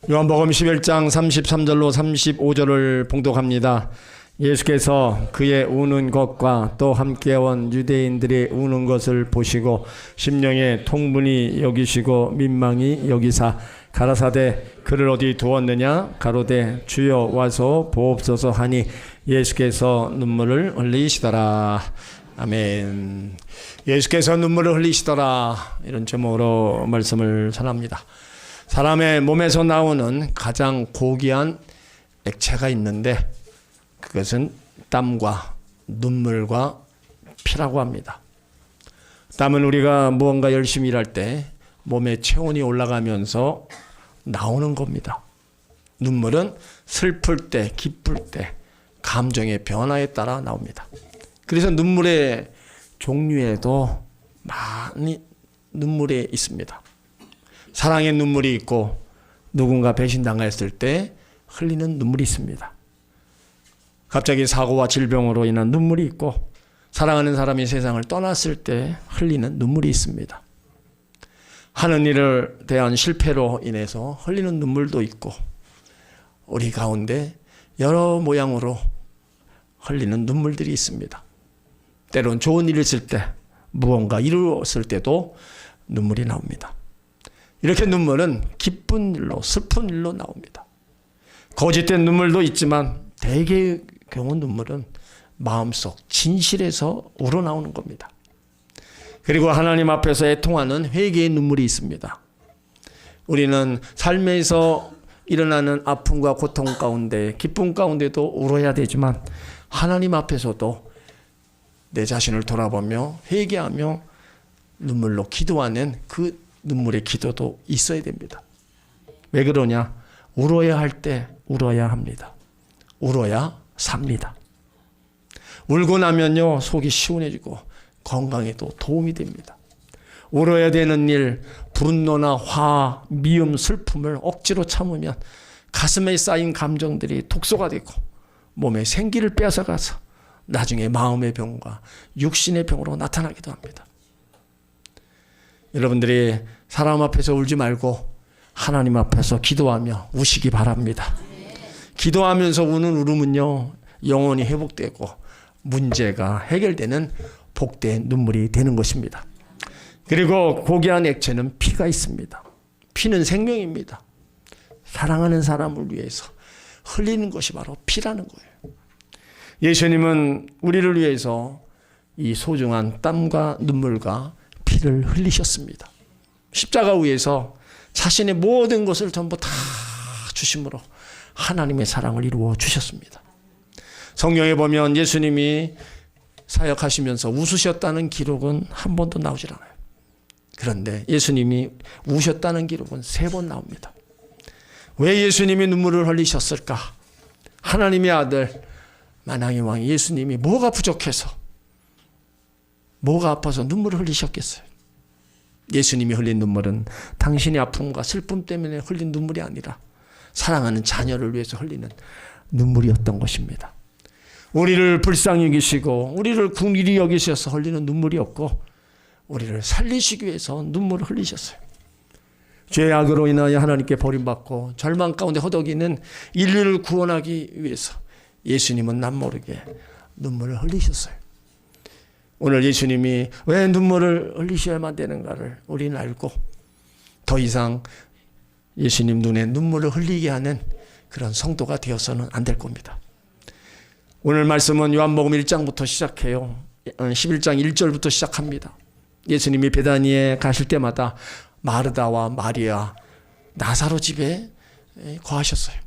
요한복음 11장 33절로 35절을 봉독합니다. 예수께서 그의 우는 것과 또 함께 온 유대인들이 우는 것을 보시고 심령에 통분히 여기시고 민망히 여기사 가라사대 그를 어디 두었느냐 가로되 주여 와서 보옵소서 하니 예수께서 눈물을 흘리시더라. 아멘. 예수께서 눈물을 흘리시더라, 이런 제목으로 말씀을 전합니다. 사람의 몸에서 나오는 가장 고귀한 액체가 있는데 그것은 땀과 눈물과 피라고 합니다. 땀은 우리가 무언가 열심히 일할 때 몸의 체온이 올라가면서 나오는 겁니다. 눈물은 슬플 때, 기쁠 때 감정의 변화에 따라 나옵니다. 그래서 눈물의 종류에도 많이 눈물이 있습니다. 사랑의 눈물이 있고 누군가 배신당했을 때 흘리는 눈물이 있습니다. 갑자기 사고와 질병으로 인한 눈물이 있고 사랑하는 사람이 세상을 떠났을 때 흘리는 눈물이 있습니다. 하는 일을 대한 실패로 인해서 흘리는 눈물도 있고 우리 가운데 여러 모양으로 흘리는 눈물들이 있습니다. 때론 좋은 일을 했을 때 무언가 이루었을 때도 눈물이 나옵니다. 이렇게 눈물은 기쁜 일로 슬픈 일로 나옵니다. 거짓된 눈물도 있지만 대개의 경우 눈물은 마음속 진실에서 우러나오는 겁니다. 그리고 하나님 앞에서 애통하는 회개의 눈물이 있습니다. 우리는 삶에서 일어나는 아픔과 고통 가운데 기쁨 가운데도 울어야 되지만 하나님 앞에서도 내 자신을 돌아보며 회개하며 눈물로 기도하는 그 눈물의 기도도 있어야 됩니다. 왜 그러냐? 울어야 할 때 울어야 합니다. 울어야 삽니다. 울고 나면요 속이 시원해지고 건강에도 도움이 됩니다. 울어야 되는 일, 분노나 화, 미움, 슬픔을 억지로 참으면 가슴에 쌓인 감정들이 독소가 되고 몸에 생기를 뺏어가서 나중에 마음의 병과 육신의 병으로 나타나기도 합니다. 여러분들이 사람 앞에서 울지 말고 하나님 앞에서 기도하며 우시기 바랍니다. 기도하면서 우는 울음은요 영원히 회복되고 문제가 해결되는 복된 눈물이 되는 것입니다. 그리고 고귀한 액체는 피가 있습니다. 피는 생명입니다. 사랑하는 사람을 위해서 흘리는 것이 바로 피라는 거예요. 예수님은 우리를 위해서 이 소중한 땀과 눈물과 피를 흘리셨습니다. 십자가 위에서 자신의 모든 것을 전부 다 주심으로 하나님의 사랑을 이루어 주셨습니다. 성경에 보면 예수님이 사역하시면서 웃으셨다는 기록은 한 번도 나오질 않아요. 그런데 예수님이 우셨다는 기록은 3번 나옵니다. 왜 예수님이 눈물을 흘리셨을까? 하나님의 아들 만왕의 왕 예수님이 뭐가 부족해서 뭐가 아파서 눈물을 흘리셨겠어요? 예수님이 흘린 눈물은 당신의 아픔과 슬픔 때문에 흘린 눈물이 아니라 사랑하는 자녀를 위해서 흘리는 눈물이었던 것입니다. 우리를 불쌍히 여기시고 우리를 긍휼히 여기셔서 흘리는 눈물이었고 우리를 살리시기 위해서 눈물을 흘리셨어요. 죄악으로 인하여 하나님께 버림받고 절망 가운데 허덕이는 인류를 구원하기 위해서 예수님은 남모르게 눈물을 흘리셨어요. 오늘 예수님이 왜 눈물을 흘리셔야만 되는가를 우리는 알고 더 이상 예수님 눈에 눈물을 흘리게 하는 그런 성도가 되어서는 안 될 겁니다. 오늘 말씀은 요한복음 1장부터 시작해요. 11장 1절부터 시작합니다. 예수님이 베다니에 가실 때마다 마르다와 마리아, 나사로 집에 거하셨어요.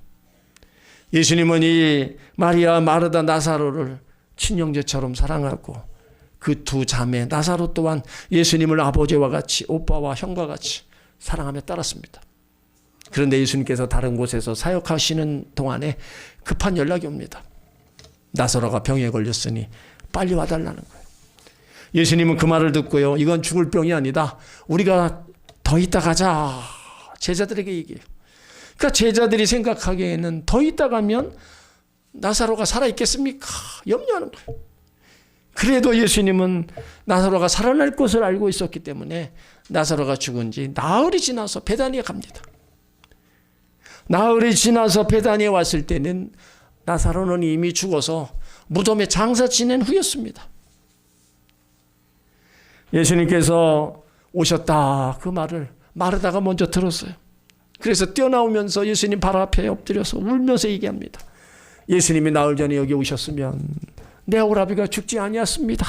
예수님은 이 마리아, 마르다, 나사로를 친형제처럼 사랑하고 그 두 자매 나사로 또한 예수님을 아버지와 같이 오빠와 형과 같이 사랑하며 따랐습니다. 그런데 예수님께서 다른 곳에서 사역하시는 동안에 급한 연락이 옵니다. 나사로가 병에 걸렸으니 빨리 와달라는 거예요. 예수님은 그 말을 듣고요. 이건 죽을 병이 아니다. 우리가 더 있다 가자. 제자들에게 얘기해요. 그러니까 제자들이 생각하기에는 더 있다 가면 나사로가 살아있겠습니까? 염려하는 거예요. 그래도 예수님은 나사로가 살아날 것을 알고 있었기 때문에 나사로가 죽은 지 나흘이 지나서 베다니에 갑니다. 나흘이 지나서 베다니에 왔을 때는 나사로는 이미 죽어서 무덤에 장사 지낸 후였습니다. 예수님께서 오셨다 그 말을 마르다가 먼저 들었어요. 그래서 뛰어나오면서 예수님 발 앞에 엎드려서 울면서 얘기합니다. 예수님이 나흘 전에 여기 오셨으면 내 오라비가 죽지 아니었습니다.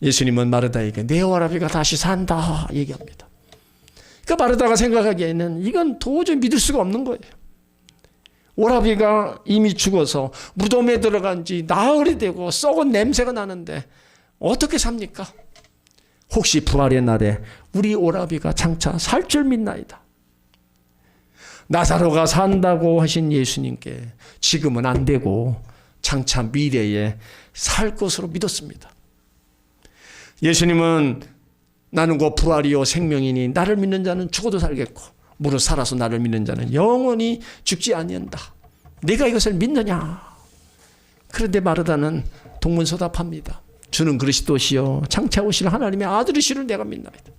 예수님은 마르다에게 내 오라비가 다시 산다 얘기합니다. 그러니까 마르다가 생각하기에는 이건 도저히 믿을 수가 없는 거예요. 오라비가 이미 죽어서 무덤에 들어간 지 나흘이 되고 썩은 냄새가 나는데 어떻게 삽니까? 혹시 부활의 날에 우리 오라비가 장차 살 줄 믿나이다. 나사로가 산다고 하신 예수님께 지금은 안 되고 장차 미래에 살 것으로 믿었습니다. 예수님은 나는 곧 부활이요 생명이니 나를 믿는 자는 죽어도 살겠고 무릇 살아서 나를 믿는 자는 영원히 죽지 아니한다. 네가 이것을 믿느냐? 그런데 마르다는 동문서답합니다. 주는 그리스도시요 장차 오실 하나님의 아들이시를 내가 믿나이다.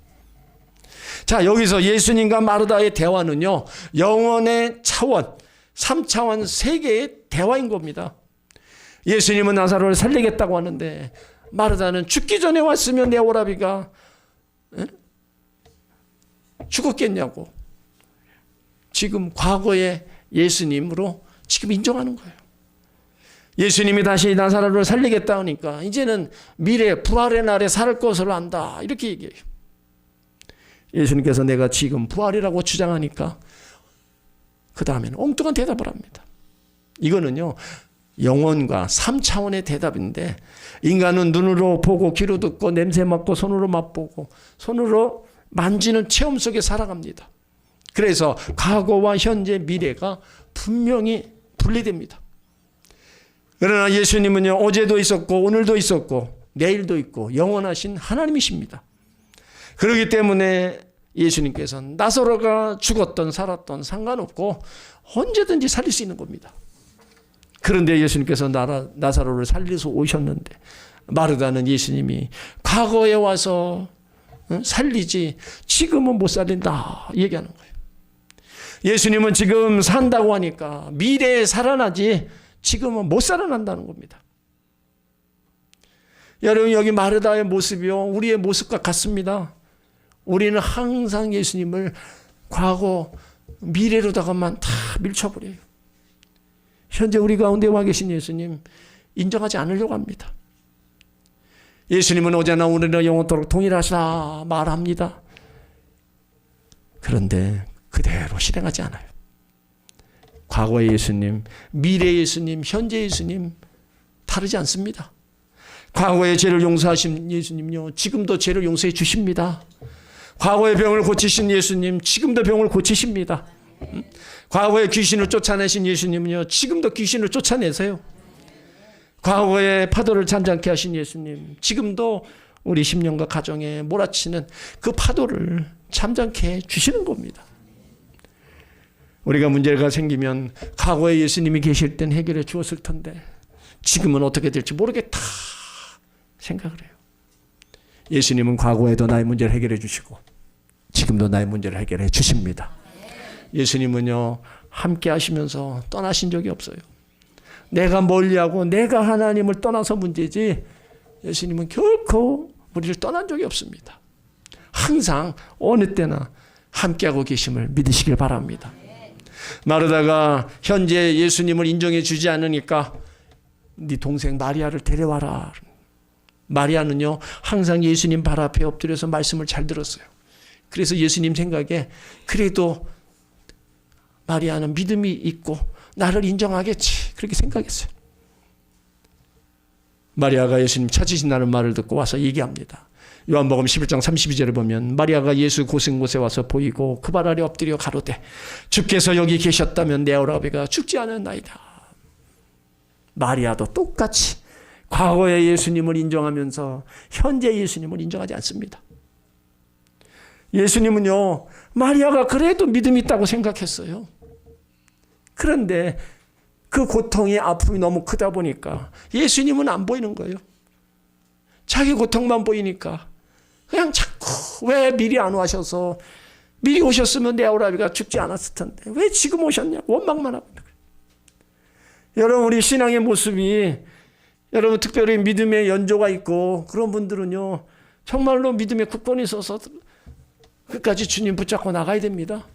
자, 여기서 예수님과 마르다의 대화는요, 영혼의 차원, 3차원 세계의 대화인 겁니다. 예수님은 나사로를 살리겠다고 하는데 마르다는 죽기 전에 왔으면 내 오라비가 죽었겠냐고 지금 과거의 예수님으로 지금 인정하는 거예요. 예수님이 다시 나사로를 살리겠다 하니까 이제는 미래 부활의 날에 살 것으로 안다 이렇게 얘기해요. 예수님께서 내가 지금 부활이라고 주장하니까 그 다음에는 엉뚱한 대답을 합니다. 이거는요 영혼과 3차원의 대답인데 인간은 눈으로 보고 귀로 듣고 냄새 맡고 손으로 맛보고 손으로 만지는 체험 속에 살아갑니다. 그래서 과거와 현재 미래가 분명히 분리됩니다. 그러나 예수님은요 어제도 있었고 오늘도 있었고 내일도 있고 영원하신 하나님이십니다. 그렇기 때문에 예수님께서는 나사로가 죽었던 살았던 상관없고 언제든지 살릴 수 있는 겁니다. 그런데 예수님께서 나사로를 살려서 오셨는데 마르다는 예수님이 과거에 와서 살리지 지금은 못 살린다 얘기하는 거예요. 예수님은 지금 산다고 하니까 미래에 살아나지 지금은 못 살아난다는 겁니다. 여러분 여기 마르다의 모습이요 우리의 모습과 같습니다. 우리는 항상 예수님을 과거 미래로다가만 다 밀쳐버려요. 현재 우리 가운데 와 계신 예수님 인정하지 않으려고 합니다. 예수님은 어제나 오늘이나 영원토록 동일하시다 말합니다. 그런데 그대로 실행하지 않아요. 과거의 예수님, 미래의 예수님, 현재 예수님 다르지 않습니다. 과거의 죄를 용서하신 예수님요 지금도 죄를 용서해 주십니다. 과거의 병을 고치신 예수님 지금도 병을 고치십니다. 과거의 귀신을 쫓아내신 예수님은요 지금도 귀신을 쫓아내세요. 과거의 파도를 잠잠케 하신 예수님 지금도 우리 심령과 가정에 몰아치는 그 파도를 잠잠케 해 주시는 겁니다. 우리가 문제가 생기면 과거에 예수님이 계실 땐 해결해 주었을 텐데 지금은 어떻게 될지 모르겠다 생각을 해요. 예수님은 과거에도 나의 문제를 해결해 주시고 지금도 나의 문제를 해결해 주십니다. 예수님은요 함께 하시면서 떠나신 적이 없어요. 내가 멀리하고 내가 하나님을 떠나서 문제지 예수님은 결코 우리를 떠난 적이 없습니다. 항상 어느 때나 함께하고 계심을 믿으시길 바랍니다. 마르다가 현재 예수님을 인정해 주지 않으니까 네 동생 마리아를 데려와라. 마리아는요 항상 예수님 발 앞에 엎드려서 말씀을 잘 들었어요. 그래서 예수님 생각에 그래도 마리아는 믿음이 있고 나를 인정하겠지 그렇게 생각했어요. 마리아가 예수님 찾으신다는 말을 듣고 와서 얘기합니다. 요한복음 11장 32절을 보면 마리아가 예수 고생 곳에 와서 보이고 그 발 아래 엎드려 가로되 주께서 여기 계셨다면 내 오라비가 죽지 않았나이다. 마리아도 똑같이 과거의 예수님을 인정하면서 현재 예수님을 인정하지 않습니다. 예수님은요 마리아가 그래도 믿음이 있다고 생각했어요. 그런데 그 고통이 아픔이 너무 크다 보니까 예수님은 안 보이는 거예요. 자기 고통만 보이니까 그냥 자꾸 왜 미리 안 오셔서 미리 오셨으면 내 오라비가 죽지 않았을 텐데 왜 지금 오셨냐고 원망만 하고 있는 거예요. 여러분, 우리 신앙의 모습이, 여러분 특별히 믿음의 연조가 있고 그런 분들은요 정말로 믿음의 굳건히 서서 끝까지 주님 붙잡고 나가야 됩니다.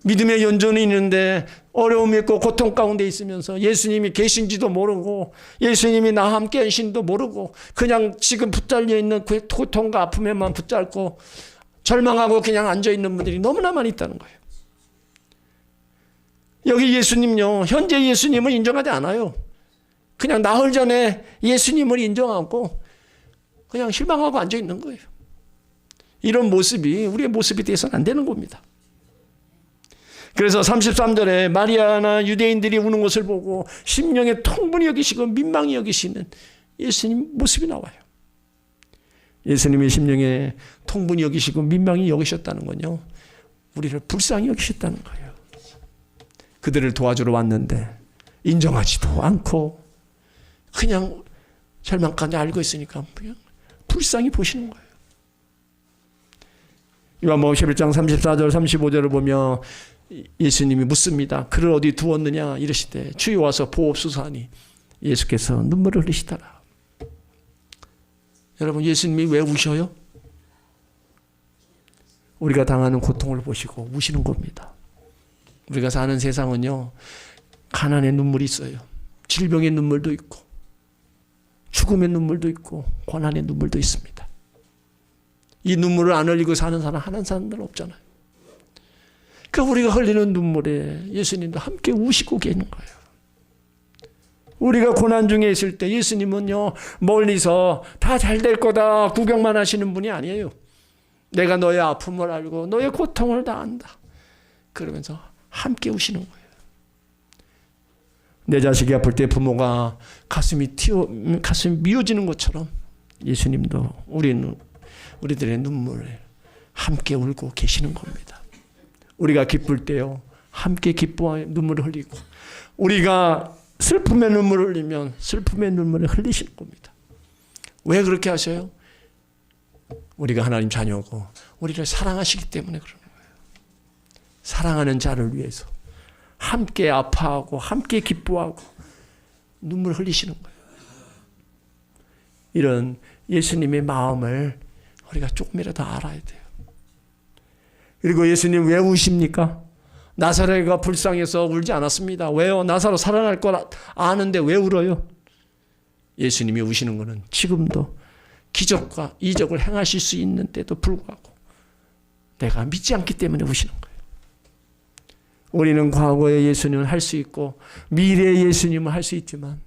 믿음의 연조는 있는데 어려움이 있고 고통 가운데 있으면서 예수님이 계신지도 모르고 예수님이 나와 함께 하신지도 모르고 그냥 지금 붙잡려 있는 그 고통과 아픔에만 붙잡고 절망하고 그냥 앉아있는 분들이 너무나 많이 있다는 거예요. 여기 예수님요, 현재 예수님을 인정하지 않아요. 그냥 나흘 전에 예수님을 인정하고 그냥 실망하고 앉아있는 거예요. 이런 모습이 우리의 모습이 돼서는 안 되는 겁니다. 그래서 33절에 마리아나 유대인들이 우는 것을 보고 심령에 통분히 여기시고 민망히 여기시는 예수님 모습이 나와요. 예수님이 심령에 통분히 여기시고 민망히 여기셨다는 건요, 우리를 불쌍히 여기셨다는 거예요. 그들을 도와주러 왔는데 인정하지도 않고 그냥 절망까지 알고 있으니까 그냥 불쌍히 보시는 거예요. 요한복음 11장 34절 35절을 보면 예수님이 묻습니다. 그를 어디 두었느냐 이러시되 주여 와서 보옵소서 하니 예수께서 눈물을 흘리시더라. 여러분, 예수님이 왜 우셔요? 우리가 당하는 고통을 보시고 우시는 겁니다. 우리가 사는 세상은요, 가난의 눈물이 있어요. 질병의 눈물도 있고 죽음의 눈물도 있고 고난의 눈물도 있습니다. 이 눈물을 안 흘리고 사는 사람 하는 사람들은 없잖아요. 그러니까 우리가 흘리는 눈물에 예수님도 함께 우시고 계는 거예요. 우리가 고난 중에 있을 때 예수님은요 멀리서 다 잘 될 거다 구경만 하시는 분이 아니에요. 내가 너의 아픔을 알고 너의 고통을 다 안다 그러면서 함께 우시는 거예요. 내 자식이 아플 때 부모가 가슴이 미어지는 것처럼 예수님도 우리들의 눈물에 함께 울고 계시는 겁니다. 우리가 기쁠 때요 함께 기뻐하여 눈물을 흘리고, 우리가 슬픔의 눈물을 흘리면 슬픔의 눈물을 흘리시는 겁니다. 왜 그렇게 하셔요? 우리가 하나님 자녀고 우리를 사랑하시기 때문에 그러는 거예요. 사랑하는 자를 위해서 함께 아파하고 함께 기뻐하고 눈물 흘리시는 거예요. 이런 예수님의 마음을 우리가 조금이라도 알아야 돼요. 그리고 예수님 왜 우십니까? 나사로가 불쌍해서 울지 않았습니다. 왜요? 나사로 살아날 걸 아는데 왜 울어요? 예수님이 우시는 것은 지금도 기적과 이적을 행하실 수 있는 때도 불구하고 내가 믿지 않기 때문에 우시는 거예요. 우리는 과거의 예수님을 할 수 있고 미래의 예수님을 할 수 있지만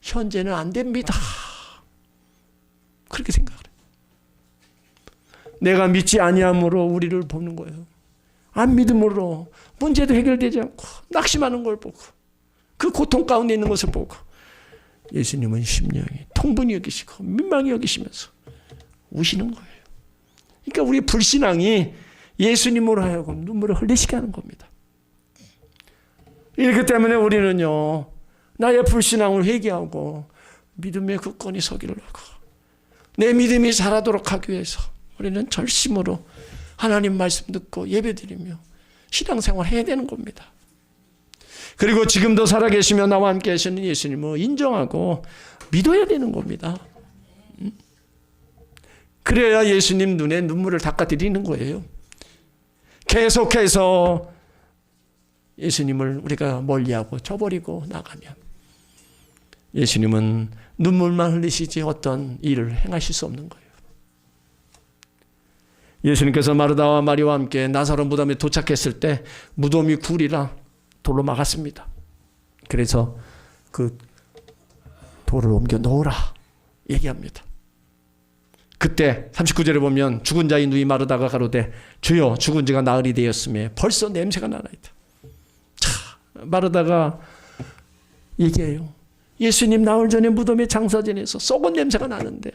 현재는 안 됩니다. 그렇게 생각을 해요. 내가 믿지 아니함으로 우리를 보는 거예요. 안 믿음으로 문제도 해결되지 않고 낙심하는 걸 보고 그 고통 가운데 있는 것을 보고 예수님은 심령이 통분히 여기시고 민망히 여기시면서 우시는 거예요. 그러니까 우리 불신앙이 예수님으로 하여금 눈물을 흘리시게 하는 겁니다. 이렇기 때문에 우리는요 나의 불신앙을 회개하고 믿음의 굳건히 서기를 하고 내 믿음이 자라도록 하기 위해서 우리는 절심으로 하나님 말씀 듣고 예배드리며 신앙생활 해야 되는 겁니다. 그리고 지금도 살아계시며 나와 함께 하시는 예수님을 인정하고 믿어야 되는 겁니다. 그래야 예수님 눈에 눈물을 닦아드리는 거예요. 계속해서 예수님을 우리가 멀리하고 저버리고 나가면 예수님은 눈물만 흘리시지 어떤 일을 행하실 수 없는 거예요. 예수님께서 마르다와 마리와 함께 나사로 무덤에 도착했을 때 무덤이 굴이라 돌로 막았습니다. 그래서 그 돌을 옮겨 놓으라 얘기합니다. 그때 39절에 보면 죽은 자의 누이 마르다가 가로되 주여 죽은 지가 나흘이 되었음에 벌써 냄새가 나나이다. 자, 마르다가 얘기해요. 예수님 나흘 전에 무덤에 장사진에서 썩은 냄새가 나는데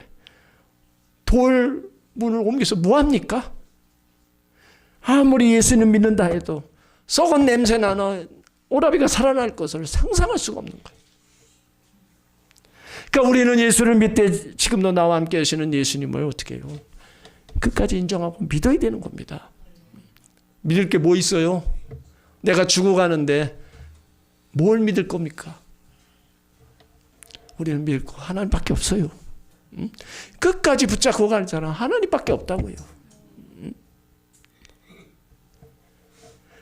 돌 문을 옮겨서 뭐합니까? 아무리 예수님 믿는다 해도 썩은 냄새 나는 오라비가 살아날 것을 상상할 수가 없는 거예요. 그러니까 우리는 예수를 믿되 지금도 나와 함께 하시는 예수님을 어떻게 해요? 끝까지 인정하고 믿어야 되는 겁니다. 믿을 게 뭐 있어요? 내가 죽어가는데 뭘 믿을 겁니까? 우리는 믿을 거 하나님밖에 없어요. 끝까지 붙잡고 갈 사람 하나님밖에 없다고요.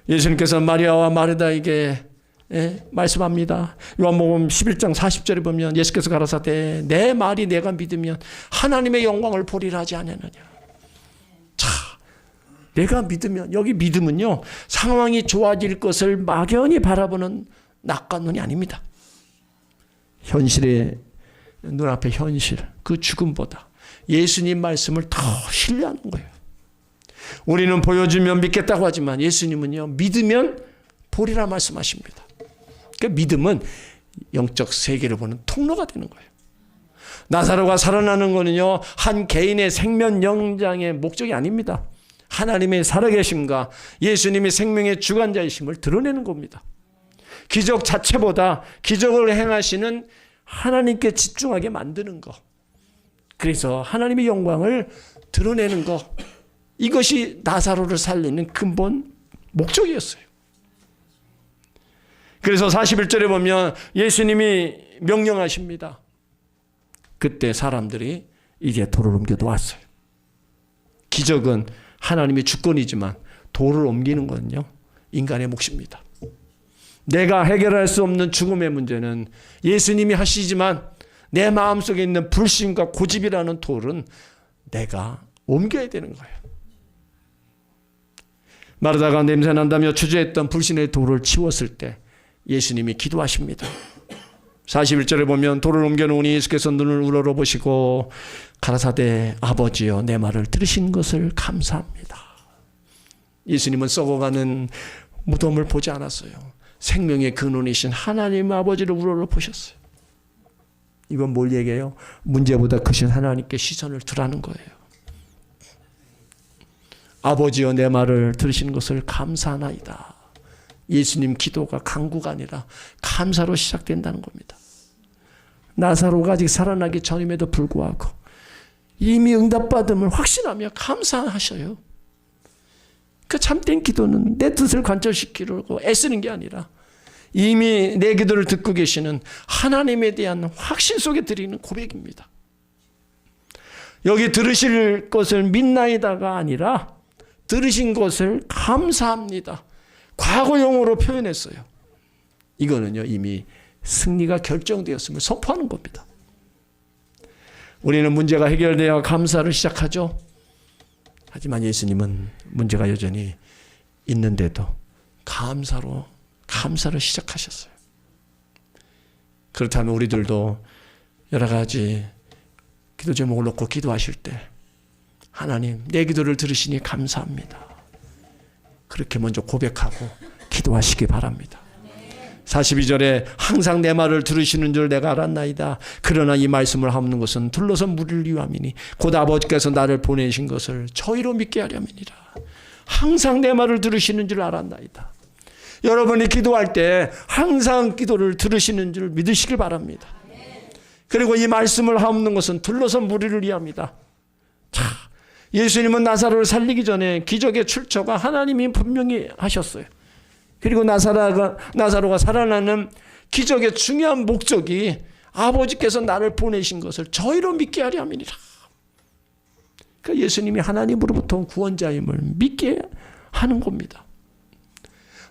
예수님께서 마리아와 마르다에게 말씀합니다. 요한복음 11장 40절에 보면 예수께서 가라사대 내 말이 내가 믿으면 하나님의 영광을 보리라 하지 않았느냐. 자, 내가 믿으면, 여기 믿음은요 상황이 좋아질 것을 막연히 바라보는 낙관론이 아닙니다. 현실의 눈앞의 현실, 그 죽음보다 예수님 말씀을 더 신뢰하는 거예요. 우리는 보여주면 믿겠다고 하지만 예수님은요 믿으면 보리라 말씀하십니다. 그 믿음은 영적 세계를 보는 통로가 되는 거예요. 나사로가 살아나는 거는요 한 개인의 생명 연장의 목적이 아닙니다. 하나님의 살아계심과 예수님의 생명의 주관자이심을 드러내는 겁니다. 기적 자체보다 기적을 행하시는 하나님께 집중하게 만드는 것, 그래서 하나님의 영광을 드러내는 것, 이것이 나사로를 살리는 근본 목적이었어요. 그래서 41절에 보면 예수님이 명령하십니다. 그때 사람들이 이제 돌을 옮겨 놓았어요. 기적은 하나님의 주권이지만 돌을 옮기는 건요 인간의 몫입니다. 내가 해결할 수 없는 죽음의 문제는 예수님이 하시지만 내 마음속에 있는 불신과 고집이라는 돌은 내가 옮겨야 되는 거예요. 마르다가 냄새난다며 주저했던 불신의 돌을 치웠을 때 예수님이 기도하십니다. 41절에 보면 돌을 옮겨놓으니 예수께서 눈을 우러러 보시고 가라사대 아버지여 내 말을 들으신 것을 감사합니다. 예수님은 썩어가는 무덤을 보지 않았어요. 생명의 근원이신 하나님 아버지를 우러러 보셨어요. 이건 뭘 얘기해요? 문제보다 크신 하나님께 시선을 두라는 거예요. 아버지여 내 말을 들으신 것을 감사하나이다. 예수님 기도가 간구가 아니라 감사로 시작된다는 겁니다. 나사로가 아직 살아나기 전임에도 불구하고 이미 응답받음을 확신하며 감사하셔요. 그 참된 기도는 내 뜻을 관철시키려고 애쓰는 게 아니라 이미 내 기도를 듣고 계시는 하나님에 대한 확신 속에 드리는 고백입니다. 여기 들으실 것을 믿나이다가 아니라 들으신 것을 감사합니다. 과거형으로 표현했어요. 이거는요 이미 승리가 결정되었음을 선포하는 겁니다. 우리는 문제가 해결되어 감사를 시작하죠. 하지만 예수님은 문제가 여전히 있는데도 감사를 시작하셨어요. 그렇다면 우리들도 여러 가지 기도 제목을 놓고 기도하실 때 하나님 내 기도를 들으시니 감사합니다. 그렇게 먼저 고백하고 기도하시기 바랍니다. 42절에 항상 내 말을 들으시는 줄 내가 알았나이다. 그러나 이 말씀을 하는 것은 둘러선 무리를 위함이니 곧 아버지께서 나를 보내신 것을 저희로 믿게 하려면이라. 항상 내 말을 들으시는 줄 알았나이다. 여러분이 기도할 때 항상 기도를 들으시는 줄 믿으시길 바랍니다. 그리고 이 말씀을 하는 것은 둘러선 무리를 위함이다. 자, 예수님은 나사로를 살리기 전에 기적의 출처가 하나님이 분명히 하셨어요. 그리고 나사로가 살아나는 기적의 중요한 목적이 아버지께서 나를 보내신 것을 저희로 믿게 하려 함이니라. 그러니까 예수님이 하나님으로부터 온 구원자임을 믿게 하는 겁니다.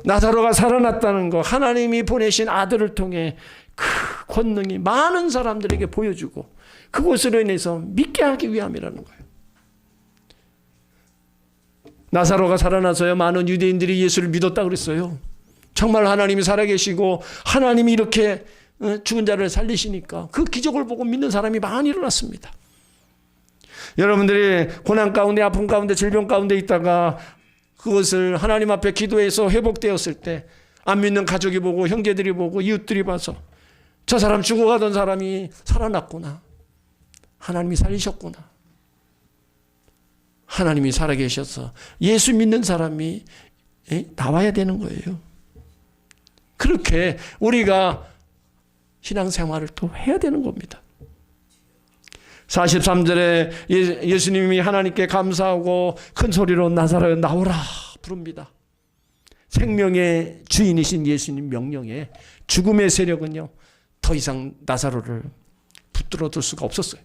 나사로가 살아났다는 거, 하나님이 보내신 아들을 통해 그 권능이 많은 사람들에게 보여주고 그것으로 인해서 믿게 하기 위함이라는 거예요. 나사로가 살아나서요 많은 유대인들이 예수를 믿었다 그랬어요. 정말 하나님이 살아계시고 하나님이 이렇게 죽은 자를 살리시니까 그 기적을 보고 믿는 사람이 많이 일어났습니다. 여러분들이 고난 가운데 아픔 가운데 질병 가운데 있다가 그것을 하나님 앞에 기도해서 회복되었을 때 안 믿는 가족이 보고 형제들이 보고 이웃들이 봐서 저 사람 죽어가던 사람이 살아났구나. 하나님이 살리셨구나. 하나님이 살아계셔서 예수 믿는 사람이 나와야 되는 거예요. 그렇게 우리가 신앙생활을 또 해야 되는 겁니다. 43절에 예수님이 하나님께 감사하고 큰 소리로 나사로야 나오라 부릅니다. 생명의 주인이신 예수님 명령에 죽음의 세력은요 더 이상 나사로를 붙들어둘 수가 없었어요.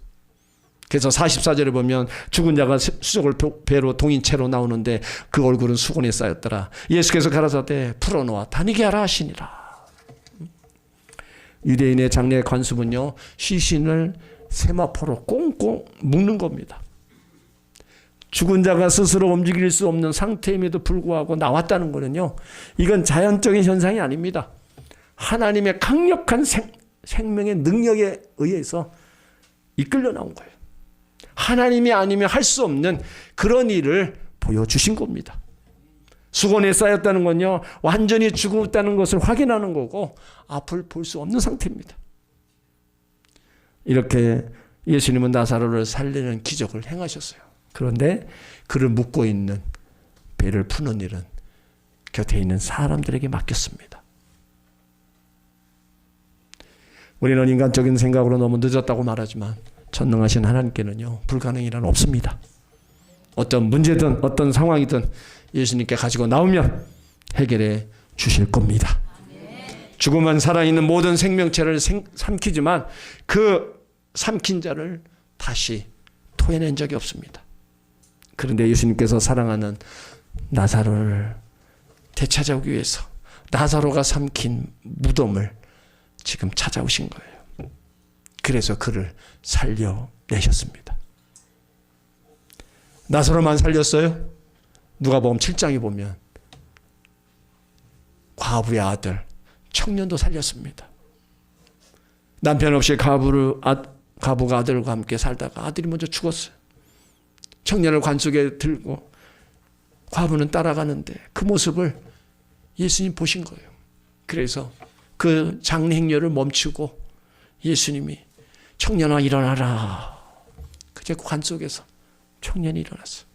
그래서 44절에 보면 죽은 자가 수족을 배로 동인 채로 나오는데 그 얼굴은 수건에 쌓였더라. 예수께서 가라사대 풀어놓아 다니게 하라 하시니라. 유대인의 장례 관습은요 시신을 세마포로 꽁꽁 묶는 겁니다. 죽은 자가 스스로 움직일 수 없는 상태임에도 불구하고 나왔다는 것은요 이건 자연적인 현상이 아닙니다. 하나님의 강력한 생명의 능력에 의해서 이끌려 나온 거예요. 하나님이 아니면 할 수 없는 그런 일을 보여주신 겁니다. 수건에 쌓였다는 건요 완전히 죽었다는 것을 확인하는 거고 앞을 볼 수 없는 상태입니다. 이렇게 예수님은 나사로를 살리는 기적을 행하셨어요. 그런데 그를 묶고 있는 배를 푸는 일은 곁에 있는 사람들에게 맡겼습니다. 우리는 인간적인 생각으로 너무 늦었다고 말하지만 전능하신 하나님께는요 불가능이란 없습니다. 어떤 문제든 어떤 상황이든 예수님께 가지고 나오면 해결해 주실 겁니다. 죽으면 살아있는 모든 생명체를 삼키지만 그 삼킨 자를 다시 토해낸 적이 없습니다. 그런데 예수님께서 사랑하는 나사로를 되찾아오기 위해서 나사로가 삼킨 무덤을 지금 찾아오신 거예요. 그래서 그를 살려내셨습니다. 나사로만 살렸어요? 누가복음 7장에 보면 과부의 아들 청년도 살렸습니다. 남편 없이 과부가 아들과 함께 살다가 아들이 먼저 죽었어요. 청년을 관속에 들고 과부는 따라가는데 그 모습을 예수님 보신 거예요. 그래서 그 장례 행렬을 멈추고 예수님이 청년아 일어나라. 그제 관 속에서 청년이 일어났어요.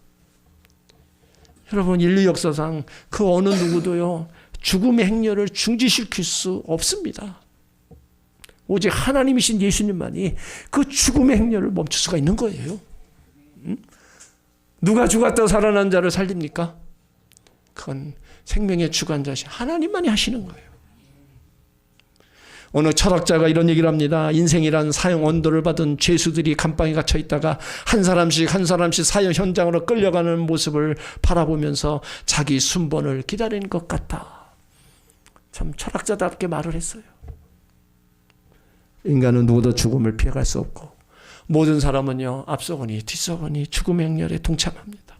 여러분 인류 역사상 그 어느 누구도요 죽음의 행렬을 중지시킬 수 없습니다. 오직 하나님이신 예수님만이 그 죽음의 행렬을 멈출 수가 있는 거예요. 누가 죽었다 살아난 자를 살립니까? 그건 생명의 주관자신 하나님만이 하시는 거예요. 어느 철학자가 이런 얘기를 합니다. 인생이란 사형 언도를 받은 죄수들이 감방에 갇혀 있다가 한 사람씩 사형 현장으로 끌려가는 모습을 바라보면서 자기 순번을 기다리는 것 같다. 참 철학자답게 말을 했어요. 인간은 누구도 죽음을 피해갈 수 없고 모든 사람은요 앞서거니 뒤서거니 죽음의 행렬에 동참합니다.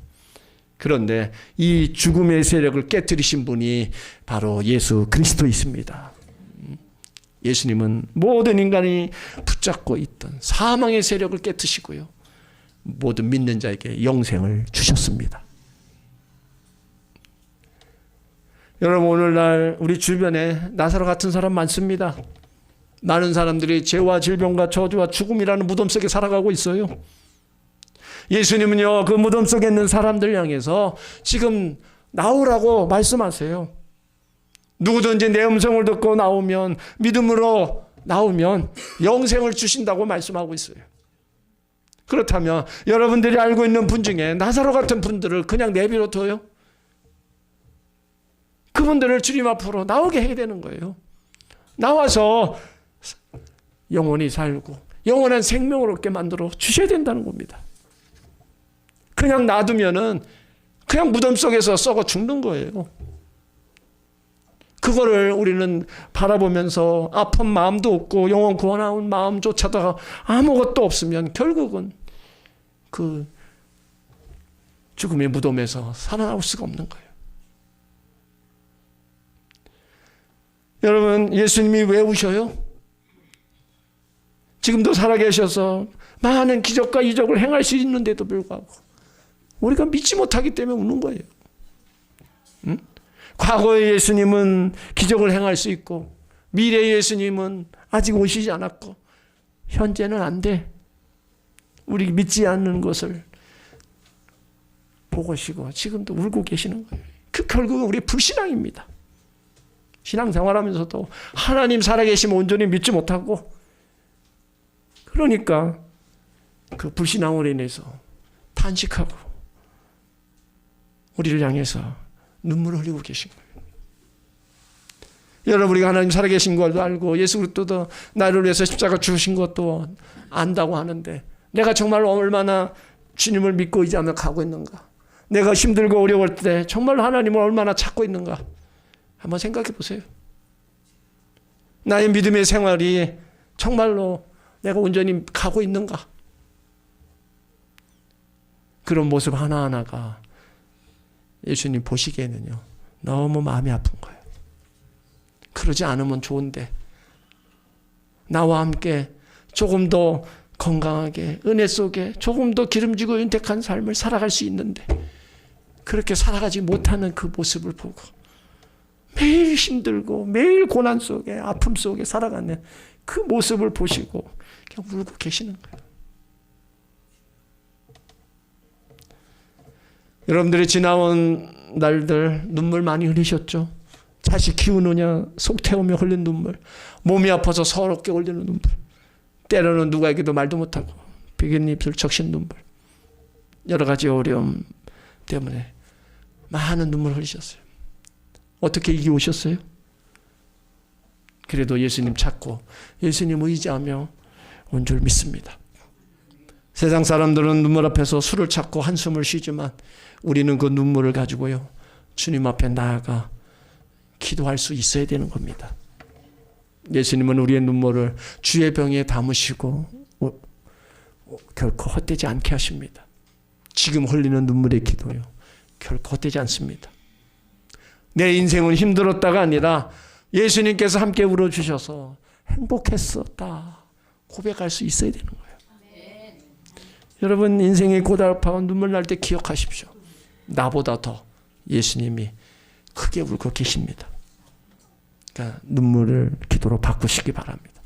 그런데 이 죽음의 세력을 깨뜨리신 분이 바로 예수 그리스도이십니다. 예수님은 모든 인간이 붙잡고 있던 사망의 세력을 깨뜨시고요 모든 믿는 자에게 영생을 주셨습니다. 여러분 오늘날 우리 주변에 나사로 같은 사람 많습니다. 많은 사람들이 죄와 질병과 저주와 죽음이라는 무덤 속에 살아가고 있어요. 예수님은요 그 무덤 속에 있는 사람들 향해서 지금 나오라고 말씀하세요. 누구든지 내 음성을 듣고 나오면 믿음으로 나오면 영생을 주신다고 말씀하고 있어요. 그렇다면 여러분들이 알고 있는 분 중에 나사로 같은 분들을 그냥 내버려 둬요? 그분들을 주님 앞으로 나오게 해야 되는 거예요. 나와서 영원히 살고 영원한 생명을 얻게 만들어 주셔야 된다는 겁니다. 그냥 놔두면은 그냥 무덤 속에서 썩어 죽는 거예요. 그거를 우리는 바라보면서 아픈 마음도 없고 영원 구원하는 마음조차도 아무것도 없으면 결국은 그 죽음의 무덤에서 살아나올 수가 없는 거예요. 여러분 예수님이 왜 우셔요? 지금도 살아계셔서 많은 기적과 이적을 행할 수 있는데도 불구하고 우리가 믿지 못하기 때문에 우는 거예요. 응? 과거의 예수님은 기적을 행할 수 있고 미래의 예수님은 아직 오시지 않았고 현재는 안 돼. 우리 믿지 않는 것을 보고시고 지금도 울고 계시는 거예요. 그 결국은 우리 불신앙입니다. 신앙생활하면서도 하나님 살아계시면 온전히 믿지 못하고 그러니까 그 불신앙으로 인해서 탄식하고 우리를 향해서 눈물을 흘리고 계신 거예요. 여러분, 우리가 하나님 살아계신 것도 알고 예수 그리스도도 나를 위해서 십자가 죽으신 것도 안다고 하는데, 내가 정말 얼마나 주님을 믿고 의지하며 가고 있는가? 내가 힘들고 어려울 때 정말 하나님을 얼마나 찾고 있는가? 한번 생각해 보세요. 나의 믿음의 생활이 정말로 내가 온전히 가고 있는가? 그런 모습 하나하나가 예수님 보시기에는요, 너무 마음이 아픈 거예요. 그러지 않으면 좋은데, 나와 함께 조금 더 건강하게 은혜 속에 조금 더 기름지고 윤택한 삶을 살아갈 수 있는데, 그렇게 살아가지 못하는 그 모습을 보고 매일 힘들고 매일 고난 속에 아픔 속에 살아가는 그 모습을 보시고 그냥 울고 계시는 거예요. 여러분들이 지나온 날들 눈물 많이 흘리셨죠? 자식 키우느냐 속 태우며 흘린 눈물, 몸이 아파서 서럽게 흘리는 눈물, 때로는 누구에게도 말도 못하고 비긴입술 적신 눈물, 여러 가지 어려움 때문에 많은 눈물 흘리셨어요. 어떻게 이겨오셨어요? 그래도 예수님 찾고 예수님 의지하며 온 줄 믿습니다. 세상 사람들은 눈물 앞에서 술을 찾고 한숨을 쉬지만 우리는 그 눈물을 가지고요, 주님 앞에 나아가 기도할 수 있어야 되는 겁니다. 예수님은 우리의 눈물을 주의 병에 담으시고 결코 헛되지 않게 하십니다. 지금 흘리는 눈물의 기도요, 결코 헛되지 않습니다. 내 인생은 힘들었다가 아니라 예수님께서 함께 울어주셔서 행복했었다 고백할 수 있어야 되는 거예요. 여러분, 인생의 고달파와 눈물 날 때 기억하십시오. 나보다 더 예수님이 크게 울고 계십니다. 그러니까 눈물을 기도로 바꾸시기 바랍니다.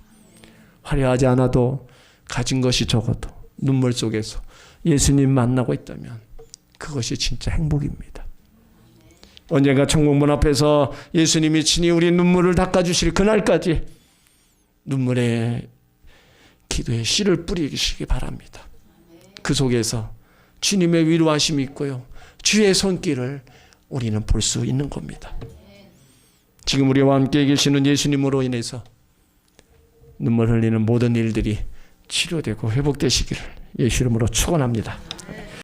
화려하지 않아도 가진 것이 적어도 눈물 속에서 예수님 만나고 있다면 그것이 진짜 행복입니다. 언젠가 천국문 앞에서 예수님이 친히 우리 눈물을 닦아주실 그날까지 눈물의 기도에 씨를 뿌리시기 바랍니다. 그 속에서 주님의 위로하심이 있고요, 주의 손길을 우리는 볼 수 있는 겁니다. 지금 우리와 함께 계시는 예수님으로 인해서 눈물 흘리는 모든 일들이 치료되고 회복되시기를 예수 이름으로 축원합니다.